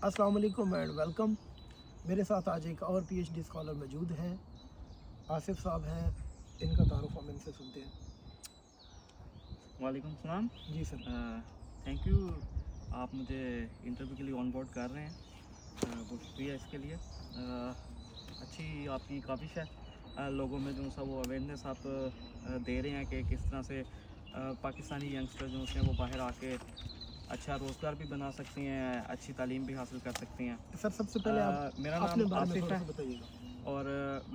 अस्सलाम वालेकुम and welcome. मेरे साथ आज एक और पीएचडी स्कॉलर मौजूद हैं, आसिफ साहब हैं। इनका तारुफ हम इनसे सुनते हैं। वालेकुम सलाम। जी सर। थैंक यू, आप मुझे इंटरव्यू के लिए ऑन बोर्ड कर रहे हैं, बहुत शुक्रिया इसके लिए। अच्छी आपकी काविश है, लोगों में जो सा वो अवेयरनेस आप दे रहे हैं कि किस तरह से पाकिस्तानी यंगस्टर जो हैं वो बाहर आके अच्छा रोज़गार भी बना सकते हैं, अच्छी तालीम भी हासिल कर सकते हैं। सर सबसे पहले आप मेरा अपने नाम बारे में आसिफ थोड़ा है सा बताइएगा। और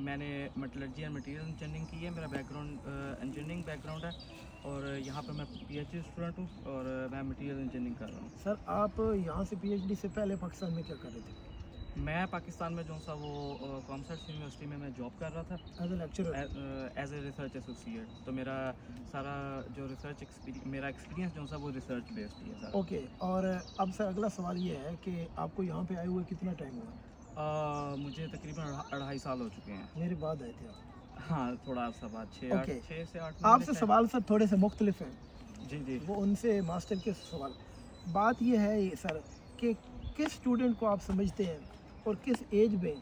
मैंने मेटलर्जी एंड मटेरियल इंजीनियरिंग की है। मेरा बैकग्राउंड इंजीनियरिंग बैकग्राउंड है और यहाँ पर मैं पीएचडी स्टूडेंट हूँ और मैं मटेरियल इंजीनियरिंग कर रहा हूँ। सर आप यहाँ से पीएचडी से पहले पाकिस्तान में क्या कर रहे थे? मैं पाकिस्तान में जो सा वो कॉमर्स यूनिवर्सिटी में मैं जॉब कर रहा था as a lecturer. As a research associate. तो मेरा सारा जो रिसर्च मेरा एक्सपीरियंस जो सा वो रिसर्च बेस्ड ही है सर। ओके, और अब सर अगला सवाल ये है कि आपको यहाँ पे आए हुए कितना टाइम हुआ? मुझे तकरीबन 2.5 साल हो चुके हैं। मेरे बाद आए थे आप? हाँ, थोड़ा सा बाद 6 से 8 आपसे सवाल सर थोड़े से मुख्तलिफ हैं। जी जी। वो उनसे मास्टर के सवाल। बात ये है सर कि किस स्टूडेंट को आप समझते हैं और किस एज में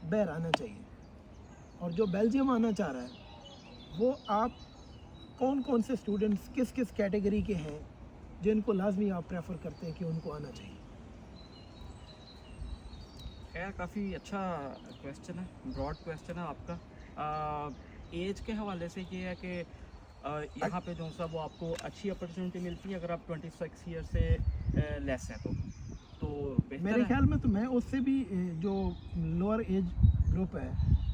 बाहर आना चाहिए, और जो बेल्जियम आना चाह रहा है वो आप कौन कौन से स्टूडेंट्स किस किस कैटेगरी के हैं जिनको लाजमी आप प्रेफर करते हैं कि उनको आना चाहिए? खैर काफ़ी अच्छा क्वेश्चन है, ब्रॉड क्वेश्चन है आपका। एज के हवाले से ये है कि यहाँ पे जो सा वो आपको अच्छी अपॉर्चुनिटी मिलती है अगर आप 26 ईयर से लेस हैं तो मेरे ख्याल में तो मैं उससे भी जो लोअर एज ग्रुप है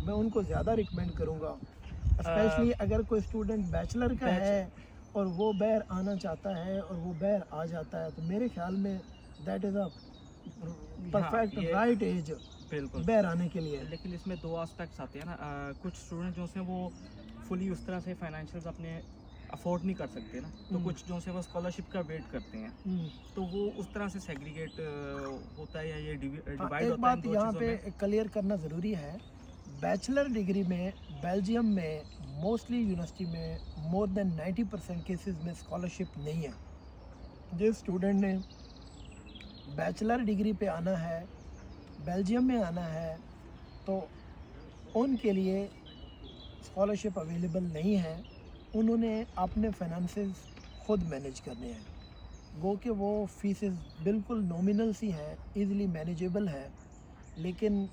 मैं उनको ज़्यादा रिकमेंड करूँगा, स्पेशली अगर कोई स्टूडेंट बैचलर का है और वो बाहर आना चाहता है और वो बाहर आ जाता है तो मेरे ख्याल में that is a perfect right as बिल्कुल बाहर आने के लिए। लेकिन इसमें दो एस्पेक्ट्स आते हैं ना। कुछ स्टूडेंट जो हैं वो फुली उस तरह से फाइनेंशियल्स अपने अफोर्ड नहीं कर सकते ना, तो कुछ जो से वो स्कॉलरशिप का वेट करते हैं, तो वो उस तरह से सेग्रीगेट होता है या ये डिवाइड होता है। एक बात यहाँ पे क्लियर करना ज़रूरी है, बैचलर डिग्री में बेल्जियम में मोस्टली यूनिवर्सिटी में मोर देन 90% केसेस में स्कॉलरशिप नहीं है। जिस स्टूडेंट ने बैचलर डिग्री पे आना है, बेल्जियम में आना है, तो उनके लिए स्कॉलरशिप अवेलेबल नहीं है। उन्होंने अपने फाइनेंसेस खुद मैनेज करने हैं, गो कि वो फीसेस बिल्कुल नॉमिनल सी हैं, इजीली मैनेजेबल है, लेकिन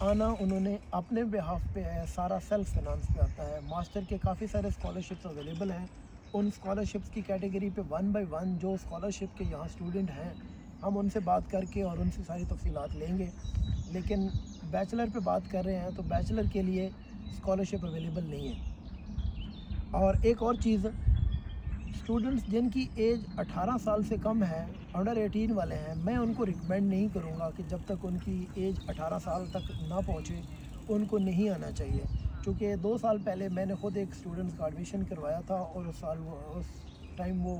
आना उन्होंने अपने बिहाफ पे है, सारा सेल्फ फाइनेंस पे आता है। मास्टर के काफ़ी सारे स्कॉलरशिप्स अवेलेबल हैं। उन स्कॉलरशिप्स की कैटेगरी पे 1 बाय 1 जो स्कॉलरशिप के यहाँ स्टूडेंट हैं हम उनसे बात करके और उनसे सारी तफसीलात लेंगे, लेकिन बैचलर पे बात कर रहे हैं तो बैचलर के लिए स्कॉलरशिप अवेलेबल नहीं है। और एक और चीज़, स्टूडेंट्स जिनकी एज 18 साल से कम है, अंडर 18 वाले हैं, मैं उनको रिकमेंड नहीं करूँगा कि जब तक उनकी एज 18 साल तक ना पहुँचे उनको नहीं आना चाहिए। क्योंकि 2 साल पहले मैंने ख़ुद एक स्टूडेंट्स का एडमिशन करवाया था और उस टाइम वो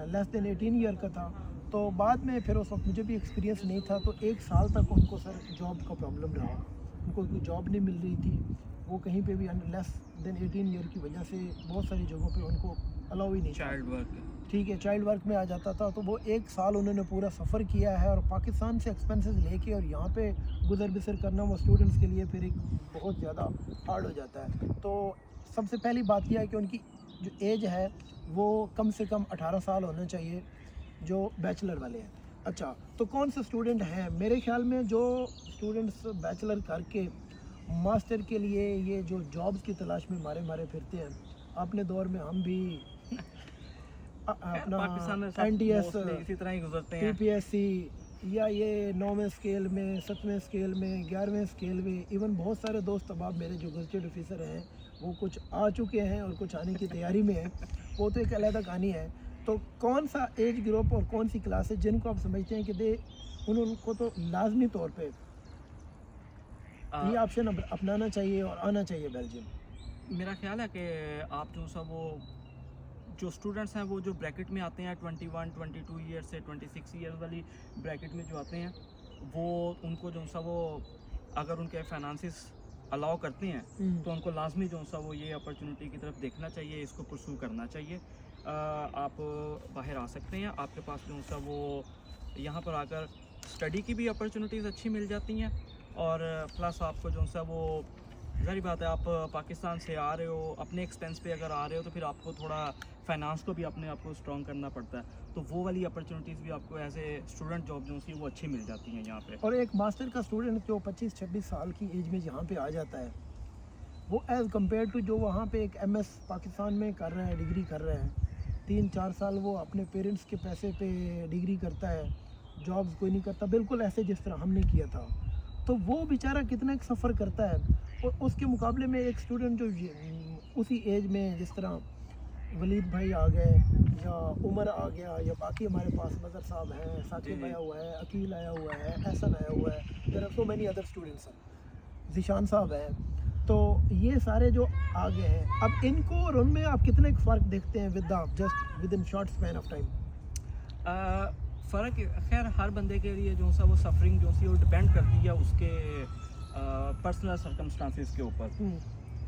लेस देन 18 ईयर का था, तो बाद में फिर उस वक्त मुझे भी एक्सपीरियंस नहीं था, तो 1 साल तक उनको सर जॉब का प्रॉब्लम रहा, उनको कोई जॉब नहीं मिल रही थी। वो कहीं पे भी लेस देन 18 ईयर की वजह से बहुत सारी जगहों पे उनको अलाउ ही नहीं, चाइल्ड वर्क, ठीक है, चाइल्ड वर्क में आ जाता था। तो वो 1 साल उन्होंने पूरा सफ़र किया है और पाकिस्तान से एक्सपेंसेस लेके और यहाँ पे गुजर बसर करना वो स्टूडेंट्स के लिए फिर एक बहुत ज़्यादा हार्ड हो जाता है। तो सबसे पहली बात यह है कि उनकी जो एज है वो कम से कम 18 साल होना चाहिए जो बैचलर वाले हैं। अच्छा, तो कौन से स्टूडेंट हैं? मेरे ख्याल में जो स्टूडेंट्स बैचलर करके मास्टर के लिए ये जो जॉब्स की तलाश में मारे फिरते हैं, अपने दौर में हम भी अपना NTS इसी तरह ही गुजरते हैं, PPSC या ये 9वें स्केल में, 7वें स्केल में, 11वें स्केल में, इवन बहुत सारे दोस्त अब मेरे जो गजटेड ऑफिसर हैं वो कुछ आ चुके हैं और कुछ आने की तैयारी में है, वो तो एक अलग कहानी है। तो कौन सा एज ग्रुप और कौन सी क्लास है जिनको आप समझते हैं कि उनको तो लाजमी तौर पे ये ऑप्शन अपनाना चाहिए और आना चाहिए बेल्जियम? मेरा ख्याल है कि आप जो सा वो जो स्टूडेंट्स हैं वो जो ब्रैकेट में आते हैं 21, 22 ईयर से 26 ईयर वाली ब्रैकेट में जो आते हैं, वो उनको जो सा वो अगर उनके फाइनेंसिस अलाउ करते हैं तो उनको लाजमी जो सा वो ये अपॉर्चुनिटी की तरफ देखना चाहिए, इसको परसू करना चाहिए। आप बाहर आ सकते हैं, आपके पास जो सा वो यहाँ पर आकर स्टडी की भी अपॉर्चुनिटीज़ अच्छी मिल जाती हैं, और प्लस आपको जो सा वो ज़ाहिर बात है आप पाकिस्तान से आ रहे हो, अपने एक्सपेंस पे अगर आ रहे हो तो फिर आपको थोड़ा फाइनेंस को भी अपने आप को स्ट्रॉन्ग करना पड़ता है, तो वो वाली अपॉर्चुनिटीज़ भी आपको एज ए स्टूडेंट जॉब जो सी वो अच्छी मिल जाती हैं यहाँ पे। और एक मास्टर का स्टूडेंट जो 25-26 साल की एज में यहाँ पे आ जाता है, वो एज़ कम्पेयर टू जो वहाँ पे एक MS पाकिस्तान में कर रहा है, डिग्री कर रहा है, 3-4 साल वो अपने पेरेंट्स के पैसे पे डिग्री करता है, जॉब्स कोई नहीं करता, बिल्कुल ऐसे जिस तरह हमने किया था, तो वो बेचारा कितना एक सफ़र करता है। और उसके मुकाबले में एक स्टूडेंट जो उसी एज में, जिस तरह वलीद भाई आ गए या उमर आ गया, या बाकी हमारे पास मज़र साहब हैं, साकिब आया हुआ है, अकील आया हुआ है, एहसन आया हुआ है, there are so many other students, Zeeshan साहब हैं, तो ये सारे जो आ गए हैं, अब इनको और उनमें आप कितने फ़र्क देखते हैं just with in short span of time? फ़र्क खैर हर बंदे के लिए जो सा वो सफरिंग जो सी वो डिपेंड करती है उसके पर्सनल सर्कमस्टांसिस के ऊपर,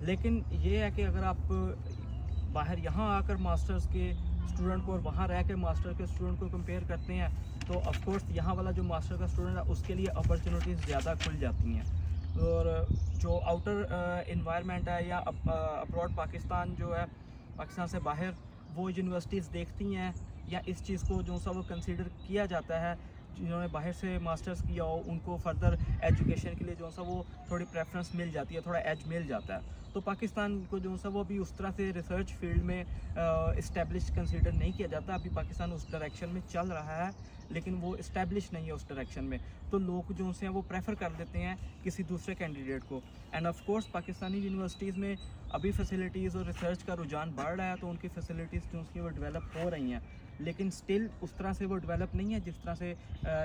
लेकिन ये है कि अगर आप बाहर यहाँ आकर मास्टर्स के स्टूडेंट को और वहाँ रह के मास्टर के स्टूडेंट को कंपेयर करते हैं, तो ऑफ कोर्स यहाँ वाला जो मास्टर का स्टूडेंट है उसके लिए अपॉर्चुनिटीज़ ज़्यादा खुल जाती हैं, और जो आउटर इन्वायरमेंट है या अब्रॉड पाकिस्तान जो है, पाकिस्तान से बाहर वो यूनिवर्सिटीज़ देखती हैं या इस चीज़ को जो सा वो कंसिडर किया जाता है, जिन्होंने बाहर से मास्टर्स किया हो उनको फर्दर एजुकेशन के लिए जो सा वो थोड़ी प्रेफरेंस मिल जाती है, थोड़ा एज मिल जाता है। तो पाकिस्तान को जो सा वो अभी उस तरह से रिसर्च फील्ड में इस्टेब्लिश कंसीडर नहीं किया जाता, अभी पाकिस्तान उस डायरेक्शन में चल रहा है लेकिन वो इस्टेब्लिश नहीं है उस डायरेक्शन में, तो लोग जो से हैं वो प्रेफर कर देते हैं किसी दूसरे कैंडिडेट को। End of course Pakistani universities में अभी फैसिलिटीज़ और रिसर्च का रुझान बढ़ रहा है, तो उनकी फैसिलिटीज़ जो उसकी वो डेवलप हो रही हैं, लेकिन स्टिल उस तरह से वो डेवलप नहीं है जिस तरह से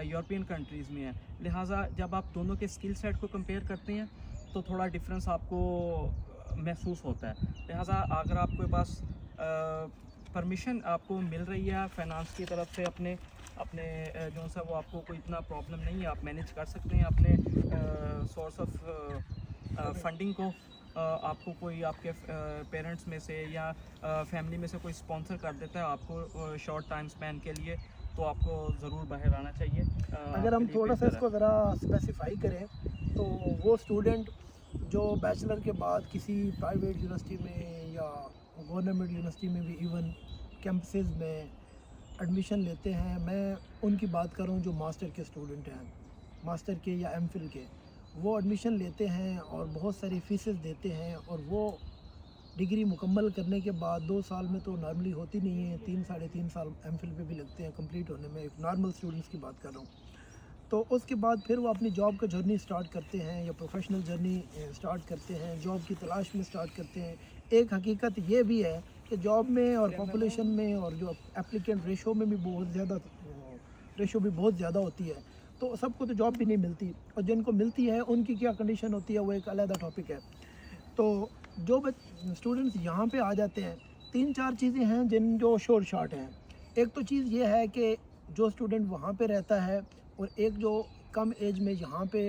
यूरोपियन कंट्रीज़ में है। लिहाजा जब आप दोनों के स्किल सेट को कंपेयर करते हैं तो थोड़ा डिफरेंस आपको महसूस होता है। लिहाजा अगर आपके पास परमिशन आपको मिल रही है फाइनेंस की तरफ से, अपने जो सा वो आपको कोई इतना प्रॉब्लम नहीं है, आप मैनेज कर सकते हैं अपने सोर्स ऑफ फंडिंग को, आपको कोई आपके पेरेंट्स में से या फैमिली में से कोई स्पॉन्सर कर देता है आपको शॉर्ट टाइम स्पैन के लिए, तो आपको ज़रूर बाहर आना चाहिए। अगर हम थोड़ा सा इसको ज़रा स्पेसिफाई करें तो वो स्टूडेंट जो बैचलर के बाद किसी प्राइवेट यूनिवर्सिटी में या गवर्नमेंट यूनिवर्सिटी में भी इवन कैंपसेस में एडमिशन लेते हैं, मैं उनकी बात कर रहा हूँ जो मास्टर के स्टूडेंट हैं, मास्टर के या एमफिल के, वो एडमिशन लेते हैं और बहुत सारी फीसेस देते हैं, और वो डिग्री मुकम्मल करने के बाद 2 साल में तो नॉर्मली होती नहीं है, 3-3.5 साल एमफिल पे भी लगते हैं कंप्लीट होने में, एक नॉर्मल स्टूडेंट्स की बात कर रहा हूँ। तो उसके बाद फिर वो अपनी जॉब का जर्नी स्टार्ट करते हैं या प्रोफेशनल जर्नी स्टार्ट करते हैं, जॉब की तलाश में स्टार्ट करते हैं। एक हकीकत ये भी है कि जॉब में और पॉपुलेशन में और जो एप्लीकेंट रेशो में भी बहुत ज़्यादा होती है, तो सबको तो जॉब भी नहीं मिलती, और जिनको मिलती है उनकी क्या कंडीशन होती है वो एक अलग टॉपिक है। तो जो स्टूडेंट्स यहाँ पे आ जाते हैं, 3-4 चीज़ें हैं जो शोर शॉर्ट हैं। एक तो चीज़ ये है कि जो स्टूडेंट वहाँ पे रहता है और एक जो कम एज में यहाँ पे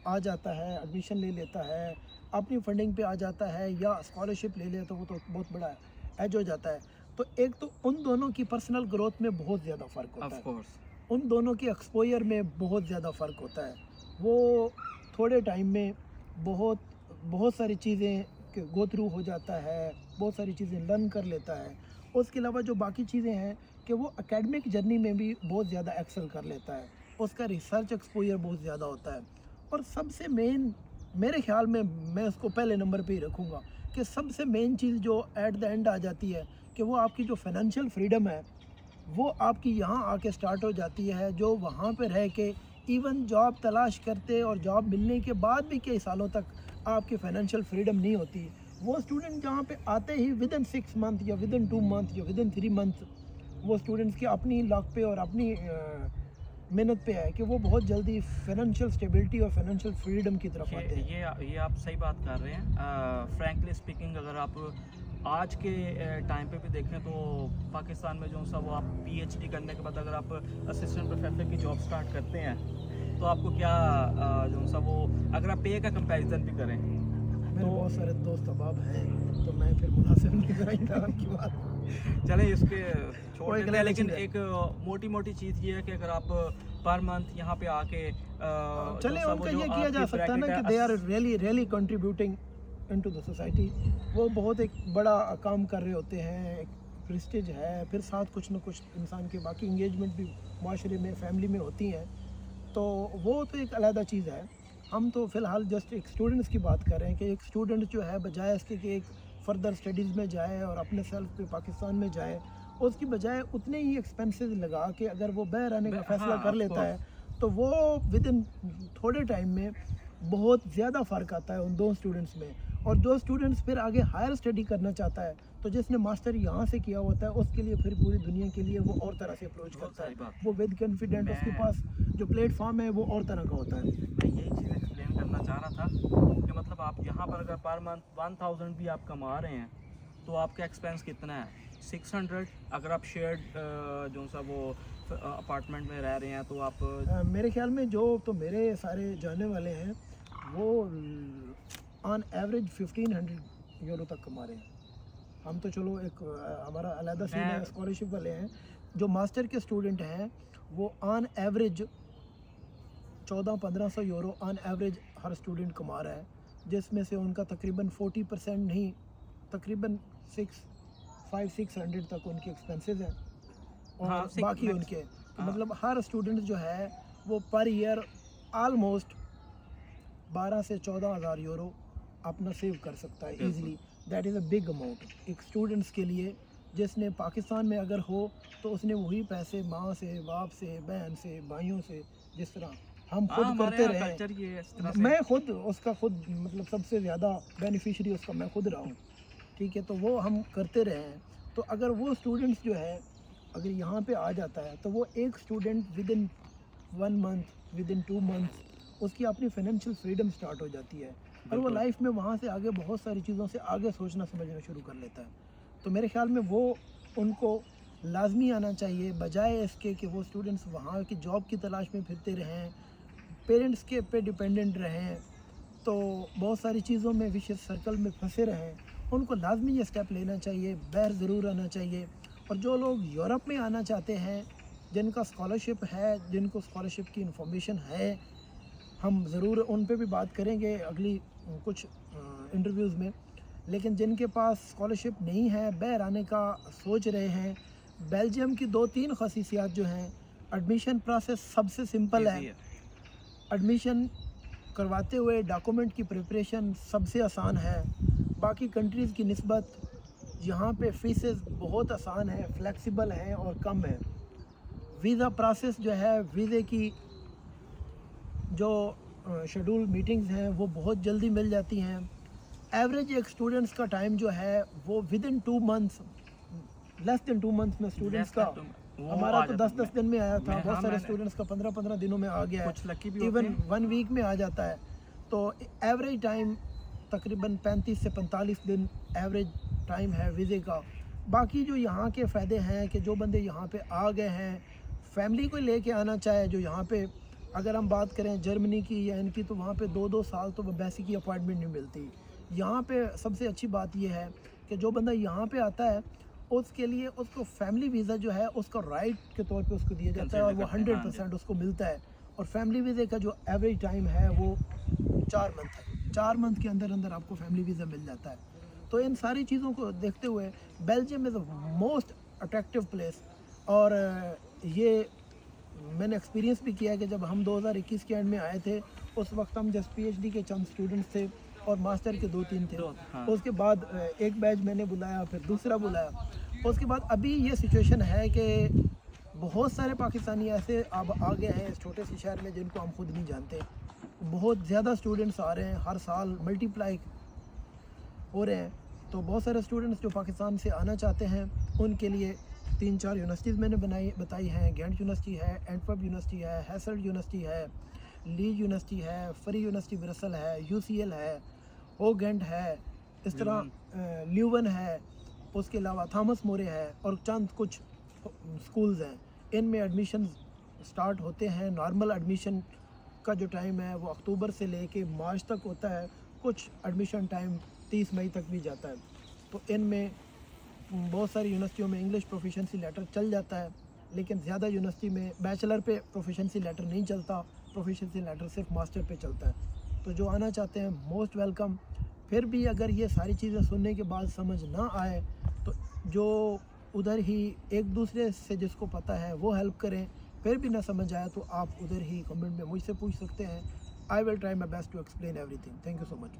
आ जाता है, एडमिशन ले लेता है, अपनी फंडिंग पे आ जाता है या स्कॉलरशिप ले लेता है, वो तो बहुत बड़ा एज हो जाता है। तो एक तो उन दोनों की पर्सनल ग्रोथ में बहुत ज़्यादा फ़र्क होता है, उन दोनों की एक्सपोजर में बहुत ज़्यादा फ़र्क होता है। वो थोड़े टाइम में बहुत सारी चीज़ें गो थ्रू हो जाता है, बहुत सारी चीज़ें लर्न कर लेता है। उसके अलावा जो बाकी चीज़ें हैं कि वो एकेडमिक जर्नी में भी बहुत ज़्यादा एक्सेल कर लेता है, उसका रिसर्च एक्सपोजर बहुत ज़्यादा होता है। और सबसे मेन मेरे ख्याल में, मैं उसको पहले नंबर पे ही रखूँगा कि सबसे मेन चीज़ जो एट द एंड आ जाती है कि वो आपकी जो फाइनेंशियल फ्रीडम है वो आपकी यहाँ आके स्टार्ट हो जाती है, जो वहाँ पे रह के इवन जॉब तलाश करते और जॉब मिलने के बाद भी कई सालों तक आपकी फाइनेंशियल फ्रीडम नहीं होती। वो स्टूडेंट जहाँ पे आते ही विद इन 6 मंथ या विद इन 2 मंथ या विद इन 3 मंथ, वो स्टूडेंट्स की अपनी लक पे और अपनी मेहनत पे है कि वो बहुत जल्दी फाइनेंशियल स्टेबिलिटी और फाइनेंशियल फ्रीडम की तरफ आते हैं। ये आप सही बात कर रहे हैं। फ्रैंकली स्पीकिंग, अगर आप आज के टाइम पे भी देखें तो पाकिस्तान में जो सा वो आप PhD करने के बाद अगर आप असिस्टेंट प्रोफेसर की जॉब स्टार्ट करते हैं तो आपको क्या जो सा वो, अगर आप पे का कंपैरिजन भी करें, मेरे बहुत सारे दोस्त अहबाब हैं, तो मैं फिर मुनासिब नहीं कराई आपकी बात। चलें इसके छोड़ देते हैं, लेकिन एक मोटी चीज़ ये है कि अगर आप پر منتھ یہاں پہ آ کے چلے ان کا یہ کیا جا سکتا ہے نا کہ they are really contributing into the society. وہ بہت ایک بڑا کام کر رہے ہوتے ہیں, ایک پریسٹیج ہے, پھر ساتھ کچھ نہ کچھ انسان کے باقی انگیجمنٹ بھی معاشرے میں فیملی میں ہوتی ہیں, تو وہ تو ایک علیحدہ چیز ہے. ہم تو فی الحال جسٹ ایک اسٹوڈنٹس کی بات کر رہے ہیں کہ ایک اسٹوڈنٹ جو ہے بجائے اس کے کہ ایک فردر اسٹڈیز میں جائے اور اپنے سیلف پہ پاکستان میں جائے, اس کی بجائے اتنے ہی ایکسپینسز لگا کے اگر وہ باہر آنے کا فیصلہ کر لیتا ہے تو وہ ود ان تھوڑے ٹائم میں بہت زیادہ فرق آتا ہے ان دو اسٹوڈنٹس میں. اور جو اسٹوڈنٹس پھر آگے ہائر اسٹڈی کرنا چاہتا ہے تو جس نے ماسٹر یہاں سے کیا ہوتا ہے اس کے لیے پھر پوری دنیا کے لیے وہ اور طرح سے اپروچ کرتا ہے, وہ ود کانفیڈنٹ, اس کے پاس جو پلیٹ فارم ہے وہ اور طرح کا ہوتا ہے. میں یہی چیز ایکسپلین کرنا چاہ رہا تھا کہ مطلب آپ یہاں پر اگر پر منتھ 1000 بھی آپ کما رہے ہیں تو آپ کا ایکسپینس کتنا ہے 600. اگر آپ شیئرڈ جو سا وہ اپارٹمنٹ میں رہ رہے ہیں تو آپ میرے خیال میں جو تو میرے سارے جانے والے ہیں وہ آن ایوریج 1500 یورو تک کما رہے ہیں. ہم تو چلو ایک ہمارا علیحدہ سین ہے, اسکالرشپ والے ہیں. جو ماسٹر کے اسٹوڈنٹ ہیں وہ on average 1400-1500 euro on average Hare student کما رہا ہے, جس میں سے ان کا تقریباً 40% نہیں, تقریباً 500-600 تک ان کے ایکسپینسز ہیں اور باقی ان کے. تو مطلب ہر اسٹوڈنٹ جو ہے وہ پر ایئر آلموسٹ 12 سے 14 ہزار یورو اپنا سیو کر سکتا ہے easily. That is a big amount ایک اسٹوڈنٹس کے لیے, جس نے پاکستان میں اگر ہو تو اس نے وہی پیسے ماں سے, باپ سے, بہن سے, بھائیوں سے, جس طرح ہم خود کرتے رہے, میں خود اس کا خود مطلب سب سے زیادہ بینیفیشری اس کا میں خود رہا ہوں, ٹھیک ہے, تو وہ ہم کرتے رہے ہیں. تو اگر وہ اسٹوڈنٹس جو ہے اگر یہاں پہ آ جاتا ہے تو وہ ایک student within 1 month, within 2 months اس کی اپنی فائنینشیل فریڈم سٹارٹ ہو جاتی ہے اور وہ لائف میں وہاں سے آگے بہت ساری چیزوں سے آگے سوچنا سمجھنا شروع کر لیتا ہے. تو میرے خیال میں وہ ان کو لازمی آنا چاہیے, بجائے اس کے کہ وہ اسٹوڈنٹس وہاں کی جاب کی تلاش میں پھرتے رہیں, پیرنٹس کے پہ ڈپینڈنٹ رہیں, تو بہت ساری چیزوں میں وشیس سرکل میں پھنسے رہیں. ان کو لازمی یہ اسٹیپ لینا چاہیے, باہر ضرور آنا چاہیے. اور جو لوگ یورپ میں آنا چاہتے ہیں, جن کا اسکالرشپ ہے, جن کو اسکالرشپ کی انفارمیشن ہے, ہم ضرور ان پہ بھی بات کریں گے اگلی کچھ انٹرویوز میں. لیکن جن کے پاس اسکالرشپ نہیں ہے, باہر آنے کا سوچ رہے ہیں, بیلجیم کی 2-3 خصوصیات جو ہیں, ایڈمیشن پروسیس سب سے سمپل ہے, ایڈمیشن کرواتے ہوئے ڈاکومنٹ کی پریپریشن سب سے آسان ہے. باقی کنٹریز کی نسبت یہاں پہ فیسز بہت آسان ہیں, فلیکسیبل ہیں اور کم ہیں. ویزا پروسیس جو ہے, ویزے کی جو شیڈول میٹنگز ہیں وہ بہت جلدی مل جاتی ہیں. ایوریج ایک اسٹوڈنٹس کا ٹائم جو ہے وہ within 2 months, less than 2 months میں اسٹوڈنٹس کا, ہمارا تو 10 دن میں آیا تھا, بہت سارے اسٹوڈنٹس کا 15 دنوں میں آ گیا ہے, ایون 1 ویک میں آ جاتا ہے. تو ایوریج ٹائم تقریباً 35 سے 45 دن ایوریج ٹائم ہے ویزے کا. باقی جو یہاں کے فائدے ہیں کہ جو بندے یہاں پہ آ گئے ہیں, فیملی کو لے کے آنا چاہے, جو یہاں پہ اگر ہم بات کریں جرمنی کی یا ان کی, تو وہاں پہ 2 سال تو بیسک کی اپائنٹمنٹ نہیں ملتی. یہاں پہ سب سے اچھی بات یہ ہے کہ جو بندہ یہاں پہ آتا ہے اس کے لیے اس کو فیملی ویزا جو ہے اس کا رائٹ کے طور پہ اس کو دیا جاتا ہے اور وہ 100% اس کو ملتا ہے. اور فیملی ویزے کا جو ایوریج ٹائم ہے وہ 4 منتھ ہے, 4 منتھ کے اندر اندر آپ کو فیملی ویزا مل جاتا ہے. تو ان ساری چیزوں کو دیکھتے ہوئے Belgium is a most attractive place. اور یہ میں نے ایکسپیرینس بھی کیا ہے کہ جب ہم 2021 کے اینڈ میں آئے تھے, اس وقت ہم جسٹ پی ایچ ڈی کے چند اسٹوڈنٹس تھے اور ماسٹر کے 2-3 تھے. اس کے بعد ایک بیچ میں نے بلایا, پھر دوسرا بلایا. اس کے بعد ابھی یہ سچویشن ہے کہ بہت سارے پاکستانی ایسے اب آ گئے ہیں اس چھوٹے سے شہر میں جن کو ہم خود نہیں جانتے. بہت زیادہ اسٹوڈنٹس آ رہے ہیں, ہر سال ملٹی پلائی ہو رہے ہیں. تو بہت سارے اسٹوڈنٹس جو پاکستان سے آنا چاہتے ہیں ان کے لیے 3-4 یونیورسٹیز میں نے بتائی ہیں. گینٹ یونیورسٹی ہے, اینٹورپ یونیورسٹی ہے, ہیسلڈ یونیورسٹی ہے, لیج یونیورسٹی ہے, فری یونیورسٹی برسل ہے, UCL ہے, ہوگینٹ ہے, اس طرح لیون ہے, اس کے علاوہ تھامس مورے ہے, اور چند کچھ سکولز ہیں. ان میں ایڈمیشنز سٹارٹ ہوتے ہیں. نارمل ایڈمیشن کا جو ٹائم ہے وہ اکتوبر سے لے کے مارچ تک ہوتا ہے. کچھ ایڈمیشن ٹائم 30 مئی تک بھی جاتا ہے. تو ان میں بہت ساری یونیورسٹیوں میں انگلش پروفیشنسی لیٹر چل جاتا ہے. लेकिन ज़्यादा यूनिवर्सिटी में बैचलर पे प्रोफिशेंसी लेटर नहीं चलता, प्रोफिशेंसी लेटर सिर्फ मास्टर पे चलता है। तो जो आना चाहते हैं मोस्ट वेलकम। फिर भी अगर ये सारी चीज़ें सुनने के बाद समझ ना आए तो जो उधर ही एक दूसरे से जिसको पता है वो हेल्प करें। फिर भी ना समझ आया तो आप उधर ही कमेंट में मुझसे पूछ सकते हैं। I will try my best to explain everything. Thank you so much.